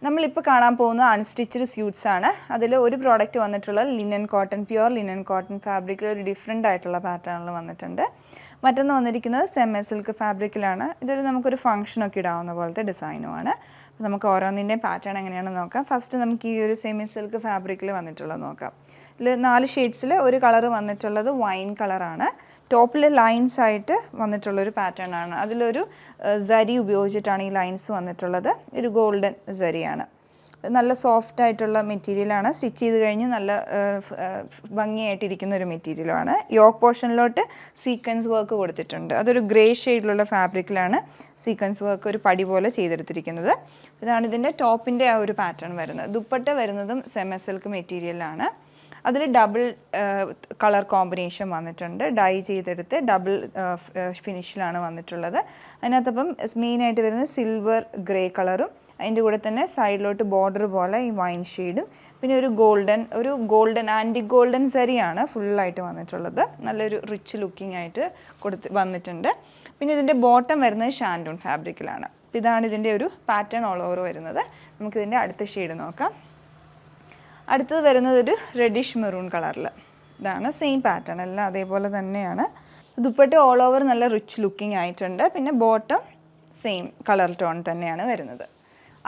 നമ്മളിപ്പോൾ കാണാൻ പോകുന്ന അൺസ്റ്റിച്ച്ഡ് സ്യൂട്ട്സ് ആണ്. അതിൽ ഒരു പ്രോഡക്റ്റ് വന്നിട്ടുള്ളത് linen cotton, pure linen cotton ഫാബ്രിക്കിൽ ഒരു ഡിഫറെൻ്റ് ആയിട്ടുള്ള പാറ്റേണിൽ വന്നിട്ടുണ്ട്. മറ്റൊന്ന് വന്നിരിക്കുന്നത് സെമി സിൽക്ക് ഫാബ്രിക്കിലാണ്. ഇതൊരു നമുക്കൊരു ഫംഗ്ഷനൊക്കെ ഇടാവുന്ന പോലത്തെ ഡിസൈനുമാണ്. നമുക്ക് ഓരോന്നിൻ്റെയും പാറ്റേൺ എങ്ങനെയാണെന്ന് നോക്കാം. ഫസ്റ്റ് നമുക്ക് ഈ ഒരു സെമി സിൽക്ക് ഫാബ്രിക്കിൽ വന്നിട്ടുള്ളത് നോക്കാം. ഇതിൽ 4 ഷെയ്ഡ്സിൽ ഒരു കളർ വന്നിട്ടുള്ളത് വൈൻ കളറാണ്. ടോപ്പിൽ ലൈൻസ് ആയിട്ട് വന്നിട്ടുള്ളൊരു പാറ്റേൺ ആണ്. അതിലൊരു സരി ഉപയോഗിച്ചിട്ടാണ് ഈ ലൈൻസ് വന്നിട്ടുള്ളത്. ഒരു ഗോൾഡൻ സരിയാണ്. നല്ല സോഫ്റ്റ് ആയിട്ടുള്ള മെറ്റീരിയലാണ്. സ്റ്റിച്ച് ചെയ്ത് കഴിഞ്ഞ് നല്ല ഭംഗിയായിട്ടിരിക്കുന്ന ഒരു മെറ്റീരിയലാണ്. യോക്ക് പോർഷനിലോട്ട് സീക്വൻസ് വർക്ക് കൊടുത്തിട്ടുണ്ട്. അതൊരു ഗ്രേ ഷെയ്ഡിലുള്ള ഫാബ്രിക്കിലാണ് സീക്വൻസ് വർക്ക് ഒരു പടി പോലെ ചെയ്തെടുത്തിരിക്കുന്നത്. ഇതാണ് ഇതിൻ്റെ ടോപ്പിൻ്റെ ആ ഒരു പാറ്റേൺ വരുന്നത്. ദുപ്പട്ട വരുന്നതും സെമി സിൽക്ക് മെറ്റീരിയലാണ്. അതിൽ ഡബിൾ കളർ കോമ്പിനേഷൻ വന്നിട്ടുണ്ട്. ഡൈ ചെയ്തെടുത്ത് ഡബിൾ ഫിനിഷിലാണ് വന്നിട്ടുള്ളത്. അതിനകത്തപ്പം മെയിനായിട്ട് വരുന്നത് സിൽവർ ഗ്രേ കളറും അതിൻ്റെ കൂടെ തന്നെ സൈഡിലോട്ട് ബോർഡർ പോലെ ഈ വൈൻ ഷെയ്ഡും പിന്നെ ഒരു ഗോൾഡൻ ആൻറ്റി ഗോൾഡൻ സരിയാണ് ഫുള്ളായിട്ട് വന്നിട്ടുള്ളത്. നല്ലൊരു റിച്ച് ലുക്കിംഗ് ആയിട്ട് വന്നിട്ടുണ്ട്. പിന്നെ ഇതിൻ്റെ ബോട്ടം വരുന്നത് ഷാൻഡൂൺ ഫാബ്രിക്കിലാണ്. ഇതാണ് ഇതിൻ്റെ ഒരു പാറ്റേൺ ഓൾ ഓവർ വരുന്നത്. നമുക്കിതിൻ്റെ അടുത്ത ഷെയ്ഡ് നോക്കാം. അടുത്തത് വരുന്നത് ഒരു റെഡിഷ് മെറൂൺ കളറിൽ. ഇതാണ് സെയിം പാറ്റേൺ, എല്ലാം അതേപോലെ തന്നെയാണ്. ദുപ്പട്ട ഓൾ ഓവർ നല്ല റിച്ച് ലുക്കിംഗ് ആയിട്ടുണ്ട്. പിന്നെ ബോട്ടം സെയിം കളർ ടോൺ തന്നെയാണ് വരുന്നത്.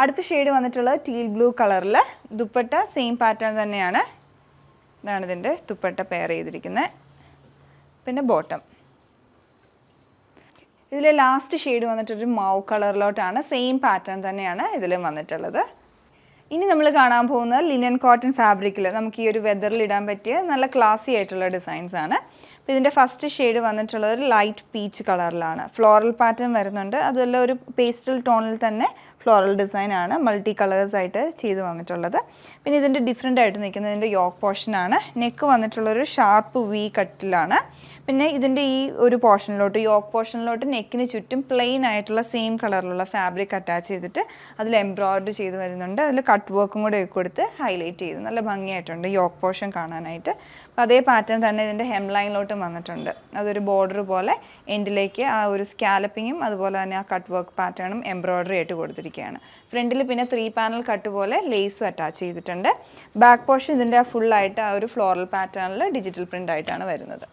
അടുത്ത ഷെയ്ഡ് വന്നിട്ടുള്ളത് ടീൽ ബ്ലൂ കളറിൽ. ദുപ്പട്ട സെയിം പാറ്റേൺ തന്നെയാണ്. ഇതാണ് ഇതിൻ്റെ ദുപ്പട്ട പെയർ ചെയ്തിരിക്കുന്നത്. പിന്നെ ബോട്ടം. ഇതിൽ ലാസ്റ്റ് ഷെയ്ഡ് വന്നിട്ടൊരു മൗ കളറിലോട്ടാണ്. സെയിം പാറ്റേൺ തന്നെയാണ് ഇതിലും വന്നിട്ടുള്ളത്. ഇനി നമ്മൾ കാണാൻ പോകുന്നത് ലിനൻ കോട്ടൺ ഫാബ്രിക്കിൽ നമുക്ക് ഈ ഒരു വെതറിൽ ഇടാൻ പറ്റിയ നല്ല ക്ലാസി ആയിട്ടുള്ള ഡിസൈൻസ് ആണ്. അപ്പോൾ ഇതിൻ്റെ ഫസ്റ്റ് ഷെയ്ഡ് വന്നിട്ടുള്ളത് ഒരു ലൈറ്റ് പീച്ച് കളറിലാണ്. ഫ്ലോറൽ പാറ്റേൺ വരുന്നുണ്ട്. അതുമല്ല ഒരു പേസ്റ്റൽ ടോണിൽ തന്നെ ഫ്ലോറൽ ഡിസൈനാണ് മൾട്ടി കളേഴ്സായിട്ട് ചെയ്ത് വന്നിട്ടുള്ളത്. പിന്നെ ഇതിൻ്റെ ഡിഫറെൻ്റ് ആയിട്ട് നിൽക്കുന്നതിൻ്റെ യോക്ക് പോർഷനാണ്. നെക്ക് വന്നിട്ടുള്ളൊരു ഷാർപ്പ് വി കട്ടിലാണ്. പിന്നെ ഇതിൻ്റെ ഈ ഒരു പോർഷനിലോട്ട് യോക്ക് പോർഷനിലോട്ട് നെക്കിന് ചുറ്റും പ്ലെയിൻ ആയിട്ടുള്ള സെയിം കളറിലുള്ള ഫാബ്രിക് അറ്റാച്ച് ചെയ്തിട്ട് അതിൽ എംബ്രോയ്ഡറി ചെയ്ത് വരുന്നുണ്ട്. അതിൽ കട്ട് വർക്കും കൂടെ കൊടുത്ത് ഹൈലൈറ്റ് ചെയ്ത് നല്ല ഭംഗിയായിട്ടുണ്ട് യോക്ക് പോർഷൻ കാണാനായിട്ട്. അപ്പോൾ അതേ പാറ്റേൺ തന്നെ ഇതിൻ്റെ ഹെം ലൈനിലോട്ടും വന്നിട്ടുണ്ട്. അതൊരു ബോർഡർ പോലെ എൻഡിലേക്ക് ആ ഒരു സ്കാലപ്പിങ്ങും അതുപോലെ തന്നെ ആ കട്ട് വർക്ക് പാറ്റേണും എംബ്രോയ്ഡറി ആയിട്ട് കൊടുത്തിരിക്കുകയാണ്. ഫ്രണ്ടിൽ പിന്നെ 3 പാനൽ കട്ട് പോലെ ലേസും അറ്റാച്ച് ചെയ്തിട്ടുണ്ട്. ബാക്ക് പോർഷൻ ഇതിൻ്റെ ഫുള്ളായിട്ട് ആ ഒരു ഫ്ലോറൽ പാറ്റേണിൽ ഡിജിറ്റൽ പ്രിൻ്റ് ആയിട്ടാണ് വരുന്നത്.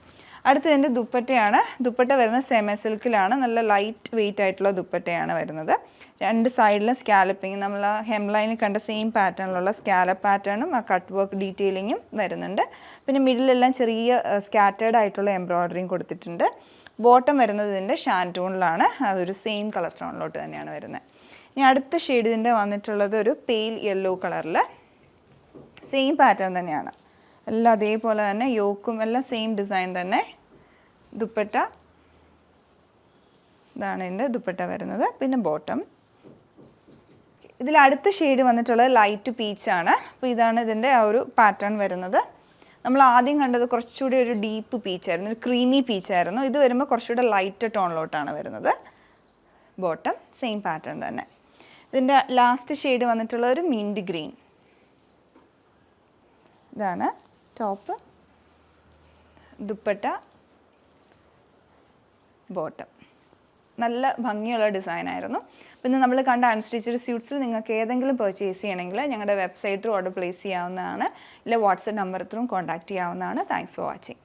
അടുത്ത ഇതിൻ്റെ ദുപ്പട്ടയാണ്. ദുപ്പട്ട വരുന്നത് സെമി സിൽക്കിലാണ്. നല്ല ലൈറ്റ് വെയിറ്റ് ആയിട്ടുള്ള ദുപ്പട്ടയാണ് വരുന്നത്. 2 സൈഡിലും സ്കാലപ്പിങ് നമ്മൾ ആ ഹെം ലൈനിൽ കണ്ട സെയിം പാറ്റേണിലുള്ള സ്കാലപ്പ് പാറ്റേണും ആ കട്ട് വർക്ക് ഡീറ്റെയിലിങ്ങും വരുന്നുണ്ട്. പിന്നെ മിഡിലെല്ലാം ചെറിയ സ്കാറ്റേർഡ് ആയിട്ടുള്ള എംബ്രോയ്ഡറിയും കൊടുത്തിട്ടുണ്ട്. ബോട്ടം വരുന്നത് ഇതിൻ്റെ ഷാൻറ്റൂണിലാണ്. അതൊരു സെയിം കളർ ടോണിലോട്ട് തന്നെയാണ് വരുന്നത്. ഇനി അടുത്ത ഷെയ്ഡ് ഇതിൻ്റെ വന്നിട്ടുള്ളത് ഒരു പെയിൽ യെല്ലോ കളറിൽ. സെയിം പാറ്റേൺ തന്നെയാണ്. എല്ലാം അതേപോലെ തന്നെ യോക്കും എല്ലാം സെയിം ഡിസൈൻ തന്നെ. ദുപ്പട്ട ഇതാണ് ഇതിൻ്റെ ദുപ്പട്ട വരുന്നത്. പിന്നെ ബോട്ടം. ഇതിൽ അടുത്ത ഷെയ്ഡ് വന്നിട്ടുള്ളത് ലൈറ്റ് പീച്ചാണ്. അപ്പോൾ ഇതാണ് ഇതിൻ്റെ ആ ഒരു പാറ്റേൺ വരുന്നത്. നമ്മൾ ആദ്യം കണ്ടത് കുറച്ചുകൂടി ഒരു ഡീപ്പ് പീച്ചായിരുന്നു, ഒരു ക്രീമി പീച്ചായിരുന്നു. ഇത് വരുമ്പോൾ കുറച്ചുകൂടെ ലൈറ്റ് ടോണിലോട്ടാണ് വരുന്നത്. ബോട്ടം സെയിം പാറ്റേൺ തന്നെ. ഇതിൻ്റെ ലാസ്റ്റ് ഷെയ്ഡ് വന്നിട്ടുള്ളത് ഒരു മിൻറ്റ് ഗ്രീൻ. ഇതാണ് ടോപ്പ്, ദുപ്പട്ട, ബോട്ടം. നല്ല ഭംഗിയുള്ള ഡിസൈനായിരുന്നു. പിന്നെ നമ്മൾ കണ്ട അൺസ്റ്റിച്ചഡ് സ്യൂട്ട്സിൽ നിങ്ങൾക്ക് ഏതെങ്കിലും പർച്ചേസ് ചെയ്യണമെങ്കിൽ ഞങ്ങളുടെ വെബ്സൈറ്റ് ത്രൂ ഓർഡർ പ്ലേസ് ചെയ്യാവുന്നതാണ്. ഇല്ല വാട്സപ്പ് നമ്പർ ത്രൂ കോൺടാക്റ്റ് ചെയ്യാവുന്നതാണ്. Thanks for watching.